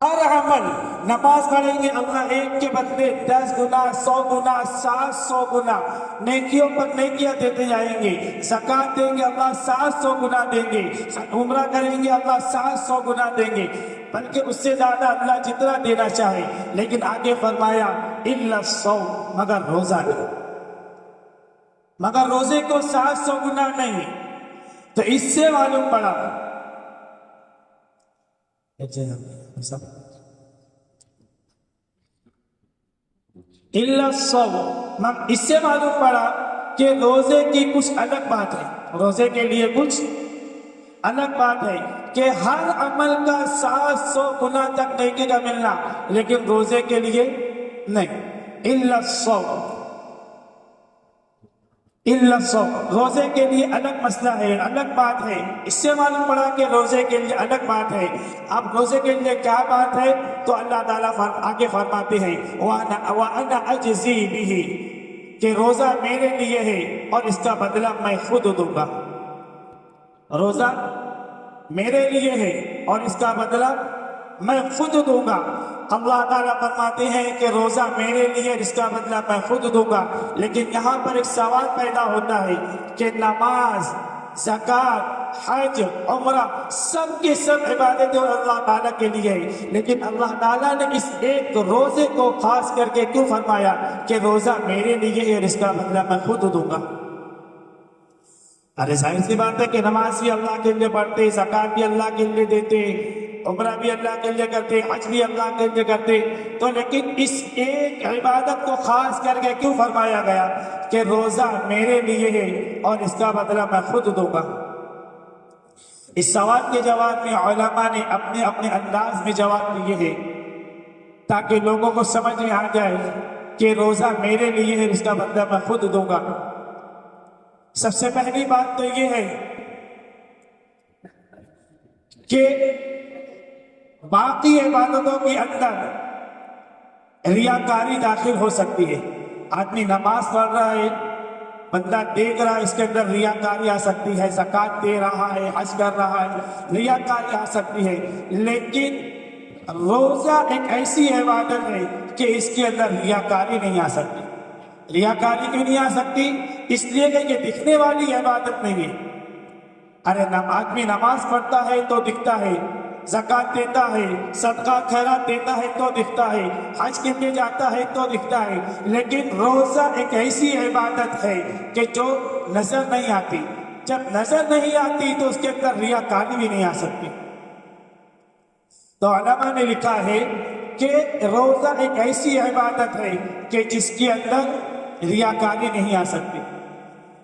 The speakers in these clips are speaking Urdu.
ہر عمل نماز پڑھیں گے اللہ ایک کے بدلے 10 گنا 100 گنا 700 گنا نیکیوں پر نیکیاں دیتے جائیں گے. زکوٰۃ دیں گے اللہ 700 گنا دیں گے. عمرہ کریں گے اللہ 700 گنا دیں گے، بلکہ اس سے زیادہ اللہ جتنا دینا چاہے. لیکن آگے فرمایا الا الصوم، مگر روزہ نہیں، مگر روزے کو 700 گنا نہیں. تو اس سے معلوم پڑا الا الصوم، اس سے معلوم پڑا کہ روزے کی کچھ الگ بات ہے، روزے کے لیے کچھ الگ بات ہے کہ ہر عمل کا 700 گنا تک نیکی کا ملنا، لیکن روزے کے لیے نہیں. الا الصوم، الا الصوم، روزے کے لیے الگ مسئلہ ہے، الگ بات ہے. اس سے معلوم پڑا کہ روزے کے لیے الگ بات ہے. اب روزے کے لیے کیا بات ہے تو اللہ تعالیٰ آگے فرماتے ہیں وَأَنَا أَجْزِي بِهِ، کہ روزہ میرے لیے ہے اور اس کا بدلہ میں خود دوں گا. روزہ میرے لیے ہے اور اس کا بدلہ میں خود دوں گا. اللہ تعالیٰ فرماتے ہیں کہ روزہ میرے لیے اس کا بدلہ میں خود دوں گا. لیکن یہاں پر ایک سوال پیدا ہوتا ہے کہ نماز، زکوٰۃ، حج، عمرہ سب کے سب عبادتیں اللہ تعالیٰ کے لیے ہے، لیکن اللہ تعالیٰ نے اس ایک روزے کو خاص کر کے کیوں فرمایا کہ روزہ میرے لیے ہے اور اس کا بدلہ میں خود دوں گا؟ ارے ظاہر سی بات ہے کہ نماز بھی اللہ کے لیے پڑھتے، زکوٰۃ بھی اللہ کے لیے دیتے، عمرہ بھی اللہ کے لیے کرتے، حج بھی اللہ کے لیے کرتے، تو لیکن اس ایک عبادت کو خاص کر کے کیوں فرمایا گیا کہ روزہ میرے لیے ہے اور اس کا بدلہ میں خود دوں گا؟ اس سوال کے جواب میں علماء نے اپنے اپنے انداز میں جواب دیے ہیں تاکہ لوگوں کو سمجھ میں آ جائے کہ روزہ میرے لیے ہے، اس کا بدلہ میں خود دوں گا. سب سے پہلی بات تو یہ ہے کہ باقی عبادتوں کے اندر ریاکاری داخل ہو سکتی ہے. آدمی نماز پڑھ رہا ہے، بندہ دیکھ رہا ہے، اس کے اندر ریاکاری آ سکتی ہے. زکوٰۃ دے رہا ہے، حج کر رہا ہے، ریاکاری آ سکتی ہے. لیکن روزہ ایک ایسی عبادت ہے کہ اس کے اندر ریاکاری نہیں آ سکتی. ریاکاری کیوں نہیں آ سکتی؟ اس لیے کہ یہ دکھنے والی عبادت نہیں ہے. ارے آدمی نماز پڑھتا ہے تو دکھتا ہے، زکوٰۃ دیتا ہے، صدقہ خیرات دیتا ہے تو دکھتا ہے، حج کے لیے جاتا ہے تو دکھتا ہے. لیکن روزہ ایک ایسی عبادت ہے کہ جو نظر نہیں آتی. جب نظر نہیں آتی تو اس کے اندر ریاکاری بھی نہیں آ سکتی. تو علماء نے لکھا ہے کہ روزہ ایک ایسی عبادت ہے کہ جس کے اندر ریاکاری نہیں آ سکتی.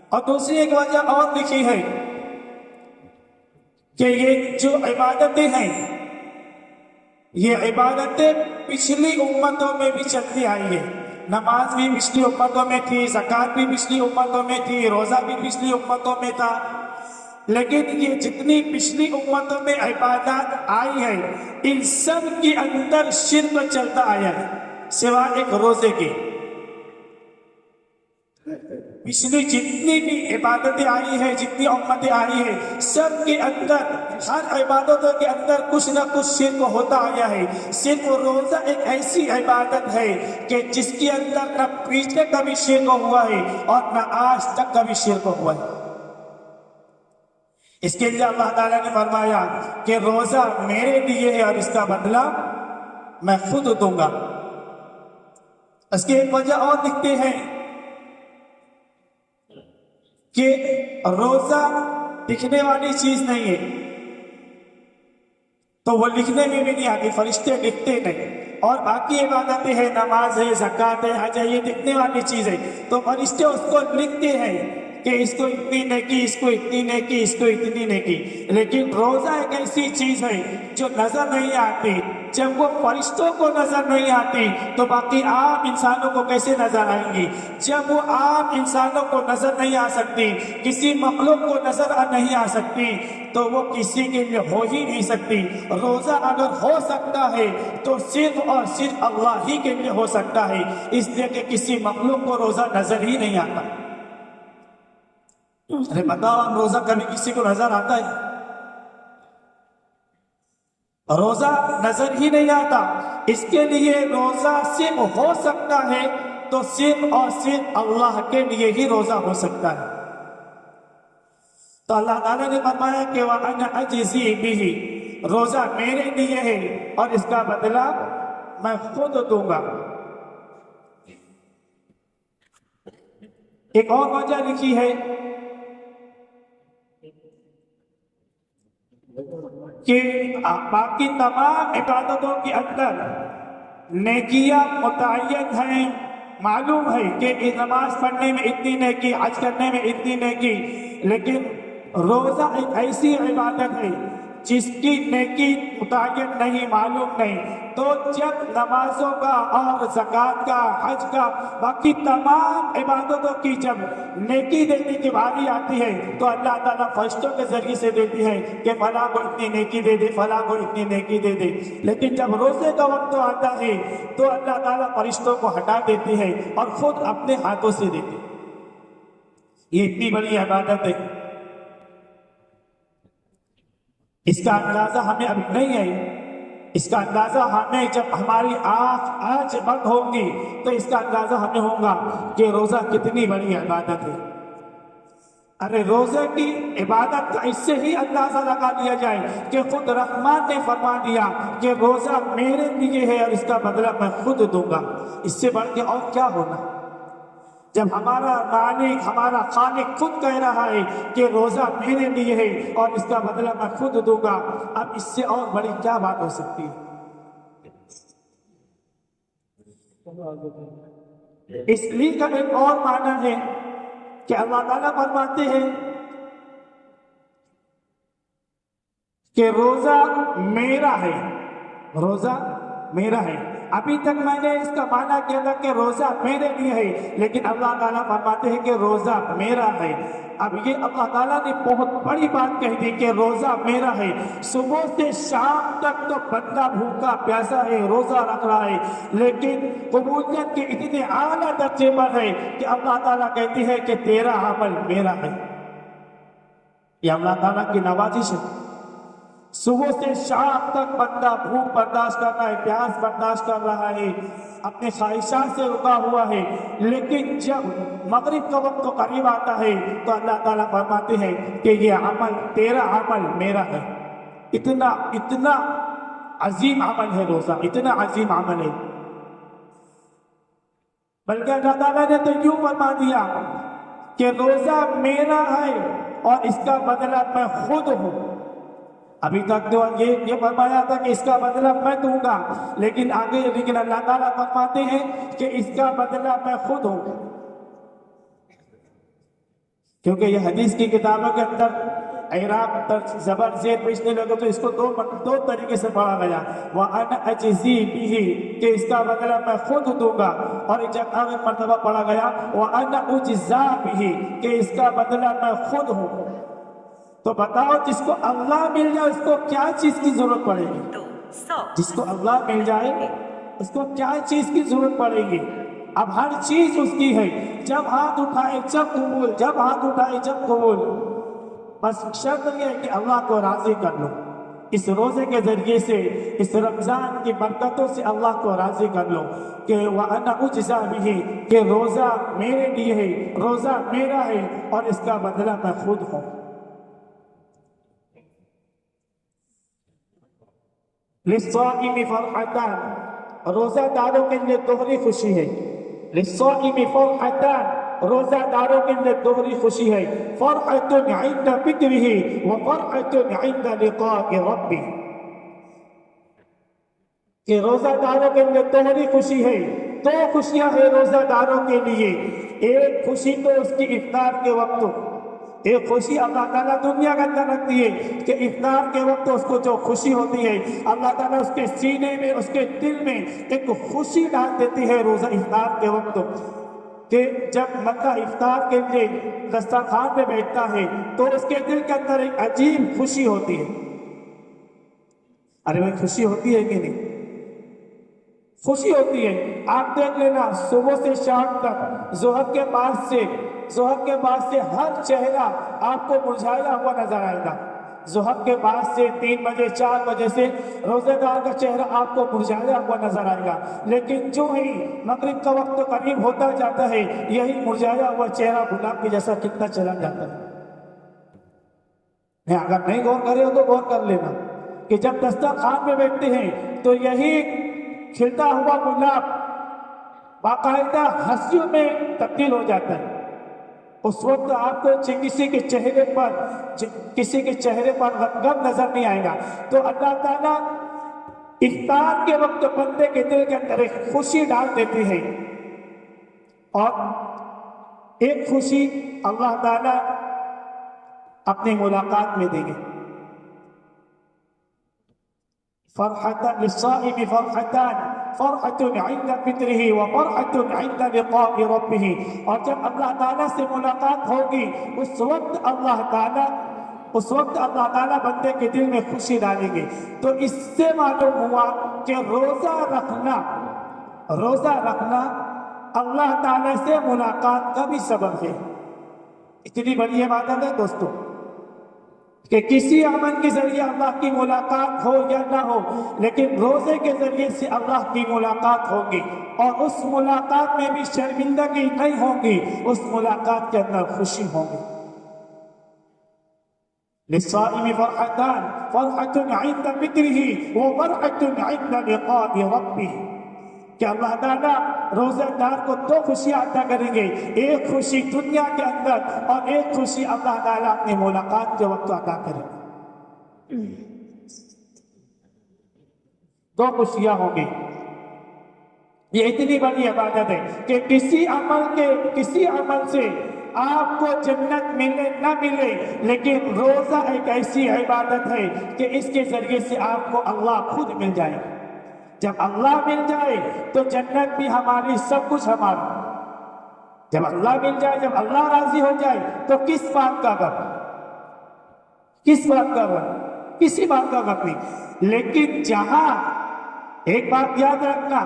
اور دوسری ایک وجہ اور لکھی ہے کہ یہ جو عبادتیں ہیں، یہ عبادتیں پچھلی امتوں میں بھی چلتی آئی ہے. نماز بھی پچھلی امتوں میں تھی، زکوٰۃ بھی پچھلی امتوں میں تھی، روزہ بھی پچھلی امتوں میں تھا. لیکن یہ جتنی پچھلی امتوں میں عبادات آئی ہے، ان سب کے اندر شرک چلتا آیا ہے سوائے ایک روزے کے. پچھلی جتنی بھی عبادتیں آئی ہیں، جتنی امتیں آئی ہیں، سب کے اندر، ہر عبادتوں کے اندر کچھ نہ کچھ شرک ہوتا آیا ہے. صرف روزہ ایک ایسی عبادت ہے کہ جس کے اندر نہ پیچھے کبھی شرک ہوا ہے اور نہ آج تک کبھی شرک ہوا ہے. اس کے لیے اللہ تعالیٰ نے فرمایا کہ روزہ میرے لیے ہے اور اس کا بدلہ میں خود دوں گا. اس کی ایک وجہ اور لکھتے ہیں کہ روزہ دکھنے والی چیز نہیں ہے، تو وہ لکھنے میں بھی نہیں آتی، فرشتے لکھتے نہیں. اور باقی عبادتیں ہیں، نماز ہے، زکوٰۃ ہے، حج ہے، یہ دکھنے والی چیز ہے، تو فرشتے اس کو لکھتے ہیں کہ اس کو اتنی نیکی، اس کو اتنی نیکی، اس کو اتنی نیکی. لیکن روزہ ایک ایسی چیز ہے جو نظر نہیں آتی. جب وہ فرشتوں کو نظر نہیں آتی تو باقی عام انسانوں کو کیسے نظر آئیں گی؟ جب وہ عام انسانوں کو نظر نہیں آ سکتی، کسی مخلوق کو نظر نہیں آ سکتی، تو وہ کسی کے لیے ہو ہی نہیں سکتی. روزہ اگر ہو سکتا ہے تو صرف اور صرف اللہ ہی کے لیے ہو سکتا ہے، اس لیے کہ کسی مخلوق کو روزہ نظر ہی نہیں آتا. ارے بتاؤ، ہم روزہ کبھی کسی کو نظر آتا ہے؟ روزہ نظر ہی نہیں آتا، اس کے لیے روزہ صرف ہو سکتا ہے تو صرف اور صرف اللہ کے لیے ہی روزہ ہو سکتا ہے۔ تو اللہ تعالیٰ نے فرمایا کہ وَأَنَا أَجْزِي بِهِ، روزہ میرے لیے ہے اور اس کا بدلہ میں خود دوں گا۔ ایک اور وجہ لکھی ہے کہ باقی تمام عبادتوں کے اندر نیکیاں متعین ہیں، معلوم ہے کہ نماز پڑھنے میں اتنی نیکی، حج کرنے میں اتنی نیکی، لیکن روزہ ایک ایسی عبادت ہے جس کی نیکی متعین نہیں، معلوم نہیں۔ تو جب نمازوں کا اور زکوٰۃ کا، حج کا، باقی تمام عبادتوں کی جب نیکی دینے کی باری آتی ہے تو اللہ تعالیٰ فرشتوں کے ذریعے سے دیتی ہے کہ فلاں کو اتنی نیکی دے دے، فلاں کو اتنی نیکی دے دے۔ لیکن جب روزے کا وقت آتا ہے تو اللہ تعالیٰ فرشتوں کو ہٹا دیتی ہے اور خود اپنے ہاتھوں سے دیتی ہے۔ یہ اتنی بڑی عبادت ہے، اس کا اندازہ ہمیں ابھی نہیں ہے۔ اس کا اندازہ ہمیں جب ہماری آنکھ بند ہوگی تو اس کا اندازہ ہمیں ہوگا کہ روزہ کتنی بڑی عبادت ہے۔ ارے روزے کی عبادت کا اس سے ہی اندازہ لگا لیا جائے کہ خود رحمان نے فرما دیا کہ روزہ میرے لیے ہے اور اس کا بدلہ میں خود دوں گا۔ اس سے بڑھ کے اور کیا ہونا؟ جب ہمارا مالک، ہمارا خالق خود کہہ رہا ہے کہ روزہ میرے لیے ہے اور اس کا بدلہ میں خود دوں گا، اب اس سے اور بڑی کیا بات ہو سکتی ہے؟ اس لیے کا ایک اور معنی ہے کہ اللہ تعالیٰ فرماتے ہیں کہ روزہ میرا ہے، روزہ میرا ہے۔ ابھی تک میں نے اس کا معنی کیا تھا کہ روزہ میرے لیے ہے، لیکن اللہ تعالیٰ فرماتے ہیں کہ روزہ میرا ہے۔ اب یہ اللہ تعالیٰ نے بہت بڑی بات کہہ دی کہ روزہ میرا ہے۔ صبح سے شام تک تو بندہ بھوکا پیاسا ہے، روزہ رکھ رہا ہے، لیکن قبولیت کے اتنے اعلیٰ درجے پر ہے کہ اللہ تعالیٰ کہتی ہے کہ تیرا عمل میرا ہے۔ یہ اللہ تعالیٰ کی نوازش ہے۔ صبح سے شام تک بندہ بھوک برداشت کر رہا ہے، پیاس برداشت کر رہا ہے، اپنے خواہشات سے رکا ہوا ہے، لیکن جب مغرب کا وقت قریب آتا ہے تو اللہ تعالیٰ فرماتے ہیں کہ یہ عمل تیرا، عمل میرا ہے۔ اتنا عظیم عمل ہے روزہ، اتنا عظیم عمل ہے، بلکہ اللہ تعالیٰ نے تو یوں فرما دیا کہ روزہ میرا ہے اور اس کا بدلہ میں خود ہوں۔ ابھی تک تو یہ فرمایا تھا کہ اس کا بدلہ میں دوں گا، لیکن اللہ تعالیٰ فرماتے ہیں کہ اس کا بدلہ میں خود ہوں۔ کیونکہ یہ حدیث کی کتابوں کے اندر اعراب زبر زیر پیشنے لگے تو اس کو دو طریقے سے پڑھا گیا، وَأَنَا أَجْزِي بِهِ، کہ اس کا بدلہ میں خود دوں گا، اور ایک جگہ مرتبہ پڑھا گیا وَأَنَا أُجْزَى بِهِ، کہ اس کا بدلہ میں خود ہوں۔ تو بتاؤ جس کو اللہ مل جائے اس کو کیا چیز کی ضرورت پڑے گی؟ جس کو اللہ مل جائے اس کو کیا چیز کی ضرورت پڑے گی؟ اب ہر چیز اس کی ہے، جب ہاتھ اٹھائے جب قبول، جب ہاتھ اٹھائے جب قبول، بس شرط یہ ہے کہ اللہ کو راضی کر لو۔ اس روزے کے ذریعے سے، اس رمضان کی برکتوں سے اللہ کو راضی کر لو کہ وَأَنَا أُجْزَى بِهِ، کہ روزہ میرے لیے ہے، روزہ میرا ہے اور اس کا بدلہ میں خود ہوں۔ لِلصَّائِمِ فَرْحَتَانِ، روزہ داروں کے لیے دوہری خوشی ہے۔ لِلصَّائِمِ فَرْحَتَانِ، روزہ داروں کے لیے دوہری خوشی ہے۔ فَرْحَةٌ عِنْدَ فِطْرِهِ وَفَرْحَةٌ عِنْدَ لِقَاءِ رَبِّهِ، کہ روزہ داروں کے لیے دوہری خوشی ہے۔ دو خوشیاں ہیں روزہ داروں کے لیے، ایک خوشی تو اس کی افطار کے وقت، ایک خوشی اللہ تعالیٰ دنیا کے اندر رکھتی ہے کہ افطار کے وقت اس کو جو خوشی ہوتی ہے اللہ تعالیٰ اس کے سینے میں، اس کے دل میں ایک خوشی ڈال دیتی ہے روزہ افطار کے وقت، کہ جب بندہ افطار کے لیے دسترخوان پہ بیٹھتا ہے تو اس کے دل کے اندر ایک عجیب خوشی ہوتی ہے۔ ارے وہ خوشی ہوتی ہے کہ نہیں؟ خوشی ہوتی ہے۔ آپ دیکھ لینا صبح سے شام تک، ظہر کے بعد سے ہر چہرہ آپ کو مرجھایا ہوا نظر آئے گا، ظہر کے بعد سے 3 بجے 4 بجے سے روزے دار کا چہرہ آپ کو مرجھایا ہوا نظر آئے گا، لیکن جو ہی مغرب کا وقت قریب ہوتا جاتا ہے یہی مرجھایا ہوا چہرہ گلاب کے جیسا کتنا چلا جاتا ہے۔ اگر نہیں غور کرے ہو تو غور کر لینا کہ جب دسترخوان میں بیٹھتے ہیں تو یہی کھلتا ہوا گلاب باقاعدہ ہنسیوں میں تبدیل ہو جاتا ہے۔ اس وقت آپ کو کسی کے چہرے پر غم نظر نہیں آئے گا۔ تو اللہ تعالیٰ افطار کے وقت بندے کے دل کے اندر ایک خوشی ڈال دیتے ہیں، اور ایک خوشی اللہ تعالیٰ اپنی ملاقات میں دیں گے۔ فرحة للصائم فرحتان، فرحة عند فطره وفرحة عند لقاء ربه، اور جب اللہ تعالیٰ سے ملاقات ہوگی اس وقت اللہ تعالیٰ بندے کے دل میں خوشی ڈالیں گے۔ تو اس سے معلوم ہوا کہ روزہ رکھنا اللہ تعالیٰ سے ملاقات کا بھی سبب ہے۔ اتنی بڑی عبادت ہے دوستو کہ کسی عمل کے ذریعے اللہ کی ملاقات ہو یا نہ ہو، لیکن روزے کے ذریعے سے اللہ کی ملاقات ہوگی، اور اس ملاقات میں بھی شرمندگی نہیں ہوگی، اس ملاقات کے اندر خوشی ہوگی۔ للصائم فرحتان، فرحة عند فطره وفرحة عند لقاء ربه، کہ اللہ تعالیٰ روزہ دار کو 2 خوشیاں عطا کریں گے، ایک خوشی دنیا کے اندر اور ایک خوشی اللہ تعالیٰ اپنی ملاقات کے وقت عطا کریں گے۔ 2 خوشیاں ہوں گی۔ یہ اتنی بڑی عبادت ہے کہ کسی عمل سے آپ کو جنت ملے نہ ملے، لیکن روزہ ایک ایسی عبادت ہے کہ اس کے ذریعے سے آپ کو اللہ خود مل جائے۔ جب اللہ مل جائے تو جنت بھی ہماری، سب کچھ ہمارا۔ جب اللہ مل جائے، جب اللہ راضی ہو جائے تو کس بات کا غم؟ کسی بات کا غم نہیں۔ لیکن جہاں ایک بات یاد رکھنا،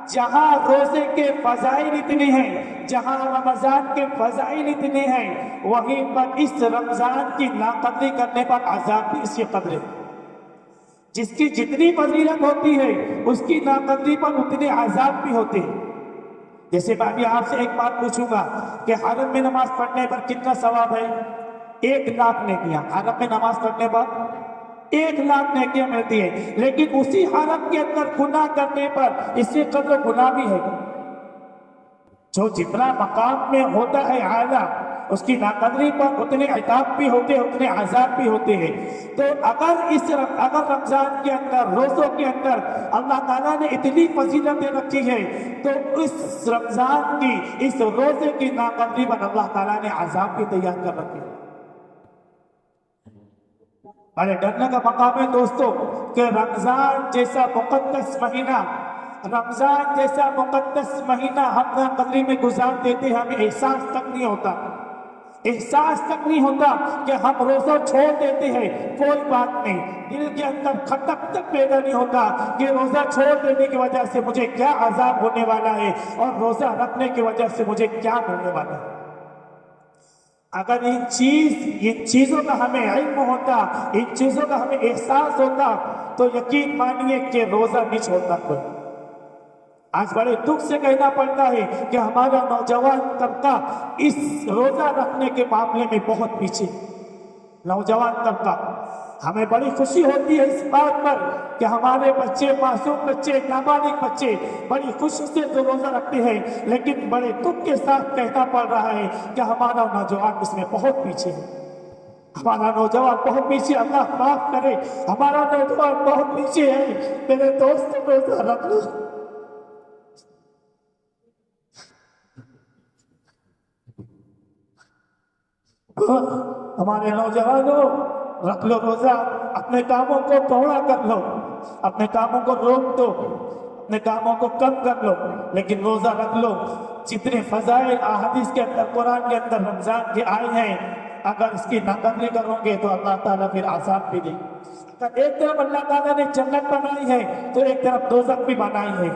جہاں روزے کے فضائل اتنے ہیں، جہاں رمضان کے فضائل اتنے ہیں، وہیں پر اس رمضان کی ناقدری کرنے پر عذاب بھی اسی قدر ہے۔ جس کی جتنی فضیلت ہوتی ہے اس کی ناقدری پر اتنے عذاب بھی ہوتے ہیں۔ جیسے میں ابھی آپ سے ایک بات پوچھوں گا کہ حرم میں نماز پڑھنے پر کتنا ثواب ہے؟ 1,00,000 نیکیاں۔ حرم میں نماز پڑھنے پر 1,00,000 نیکیاں ملتی ہے، لیکن اسی حرم کے اندر گناہ کرنے پر اسی قدر گناہ بھی ہے۔ جو جتنا مقام میں ہوتا ہے اعلیٰ، اس کی ناقدری پر اتنے عتاب بھی ہوتے ہیں، اتنے عذاب بھی ہوتے ہیں۔ تو اگر رمضان کے اندر، روزوں کے اندر اللہ تعالیٰ نے اتنی فضیلتیں رکھی ہیں، تو اس رمضان کی، اس روزے کی ناقدری پر اللہ تعالیٰ نے عذاب بھی تیار کر رکھے۔ بڑے ڈرنے کا مقام ہے دوستو کہ رمضان جیسا مقدس مہینہ ہم ناقدری میں گزار دیتے ہیں، ہمیں احساس تک نہیں ہوتا کہ ہم روزہ چھوڑ دیتے ہیں۔ کوئی بات نہیں، دل کے اندر کھٹک تک پیدا نہیں ہوتا کہ روزہ چھوڑ دینے کی وجہ سے مجھے کیا عذاب ہونے والا ہے، اور روزہ رکھنے کی وجہ سے مجھے کیا ہونے والا ہے۔ اگر ان چیزوں کا ہمیں علم ہوتا، ان چیزوں کا ہمیں احساس ہوتا، تو یقین مانیے کہ روزہ نہیں چھوڑتا کوئی۔ آج بڑے دکھ سے کہنا پڑتا ہے کہ ہمارا نوجوان طبقہ اس روزہ رکھنے کے معاملے میں بہت پیچھے۔ نوجوان طبقہ، ہمیں بڑی خوشی ہوتی ہے اس بات پر کہ ہمارے بچے، معصوم بچے، نابالغ بچے بڑی خوشی سے تو روزہ رکھتے ہیں، لیکن بڑے دکھ کے ساتھ کہنا پڑ رہا ہے کہ ہمارا نوجوان اس میں بہت پیچھے ہے۔ ہمارا نوجوان بہت پیچھے، اللہ معاف کرے، ہمارا نوجوان بہت پیچھے ہے۔ میرے دوست روزہ رکھ لو، ہمارے نوجوانوں رکھ لو روزہ، اپنے کاموں کو تھوڑا کر لو، اپنے کاموں کو روک دو، اپنے کاموں کو کم کر لو، لیکن روزہ رکھ لو۔ جتنے فضائل احادیث کے اندر، قرآن کے اندر رمضان کے آئے ہیں، اگر اس کی ناقدری کرو گے تو اللہ تعالیٰ پھر عذاب بھی دے۔ اگر ایک طرف اللہ تعالیٰ نے جنت بنائی ہے تو ایک طرف دوزخ بھی بنائی ہے۔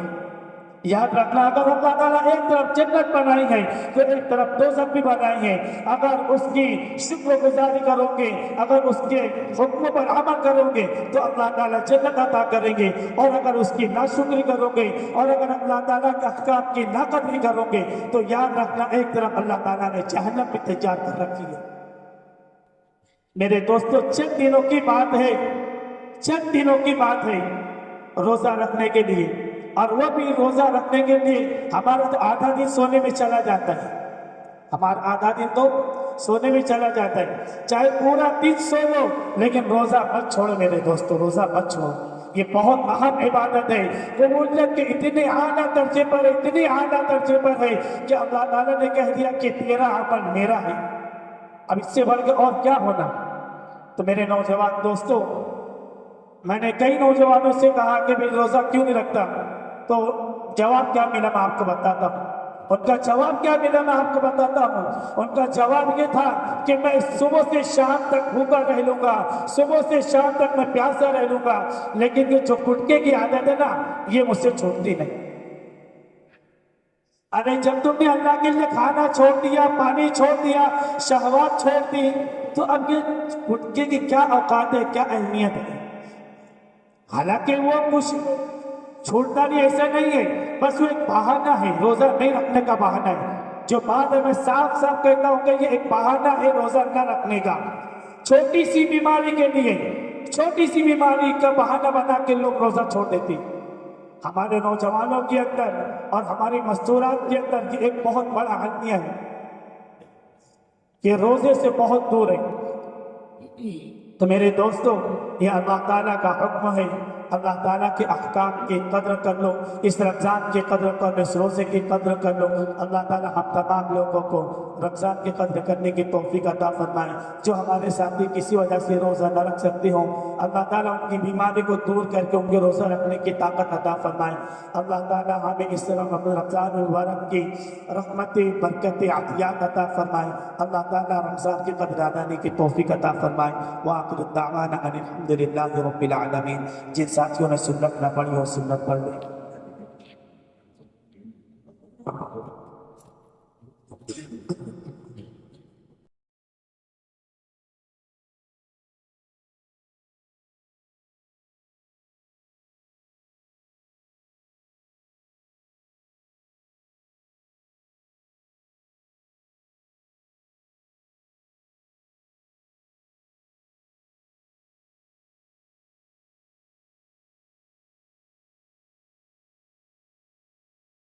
یاد رکھنا اگر اللہ تعالیٰ ایک طرف جنت بنائی ہے تو ایک طرف دوزخ بھی بنائی ہے. اگر اس کی شکر گزاری کرو گے، اگر اس کے حکموں پر عمل کرو گے تو اللہ تعالیٰ جنت عطا کریں گے، اور اگر اس کی ناشکری کرو گے اور اگر اللہ تعالیٰ کے احکام کی ناقدری کرو گے تو یاد رکھنا ایک طرف اللہ تعالیٰ نے جہنم بھی تیار کر رکھی ہے. میرے دوستو چند دنوں کی بات ہے، چند دنوں کی بات ہے روزہ رکھنے کے لیے، اور وہ بھی روزہ رکھنے کے لیے ہمارا تو آدھا دن سونے میں چلا جاتا ہے، ہمارا آدھا دن تو سونے میں چلا جاتا ہے. چاہے پورا دن سو لو لیکن روزہ مت چھوڑو میرے دوستو، روزہ مت چھوڑو. یہ بہت اہم عبادت ہے، قبولیت کے اتنے اعلیٰ درجے پر، اتنے اعلیٰ درجے پر ہے کہ اللہ تعالیٰ نے کہہ دیا کہ تیرا عمل میرا ہے. اب اس سے بڑھ کے اور کیا ہونا. تو میرے نوجوان دوستو، میں نے کئی نوجوانوں سے کہا کہ میں روزہ کیوں نہیں رکھتا، تو جواب کیا ملا میں آپ کو بتاتا ہوں. ان کا جواب کیا ملا میں آپ کو بتاتا ہوں. ان کا جواب یہ تھا کہ میں صبح سے شام تک بھوکا رہ لوں گا، صبح سے شام تک میں پیاسا رہ لوں گا، لیکن یہ جو گٹکے کی عادت ہے نا یہ مجھ سے چھوٹتی نہیں. ارے جب تم نے اللہ کے لیے کھانا چھوڑ دیا، پانی چھوڑ دیا، شہوات چھوڑ دی، تو اب یہ گٹکے کی کیا اوقات ہے، کیا اہمیت ہے. حالانکہ وہ کچھ چھوڑتا نہیں، ایسا نہیں ہے، بس وہ ایک بہانہ ہے، روزہ نہیں رکھنے کا بہانہ ہے. جو بات ہے میں صاف صاف کہتا ہوں کہ یہ ایک بہانہ ہے روزہ نہ رکھنے کا. چھوٹی سی بیماری کے لیے، چھوٹی سی بیماری کا بہانہ بنا کے لوگ روزہ چھوڑ دیتے. ہمارے نوجوانوں کے اندر اور ہماری مستورات کے اندر یہ ایک بہت بڑا المیہ ہے کہ روزے سے بہت دور ہے. تو میرے دوستو یہ اللہ تعالیٰ کا حکم ہے، اللہ تعالیٰ کے احکام کی قدر کر لو، اس رمضان کی قدر کر لو، اس روزے کی قدر کر لو. اللہ تعالیٰ ہم تمام لوگوں کو رمضان کی قدر کرنے کی توفیق عطا فرمائے. جو ہمارے ساتھی کسی وجہ سے روزہ نہ رکھ سکتے ہوں، اللہ تعالیٰ ان کی بیماری کو دور کر کے ان کے روزہ رکھنے کی طاقت عطا فرمائے. اللہ تعالیٰ ہمیں اس طرح رمضان المبارک کی رحمتیں، برکتیں، عطیات عطا فرمائے. اللہ تعالیٰ رمضان کی قدر ادا کی توفیق عطا فرمائے. وآخر الدعوانا ان الحمد للہ رب العالمین. جن ساتھیوں نے سنت نہ پڑھی ہو سنت پڑھ لیں.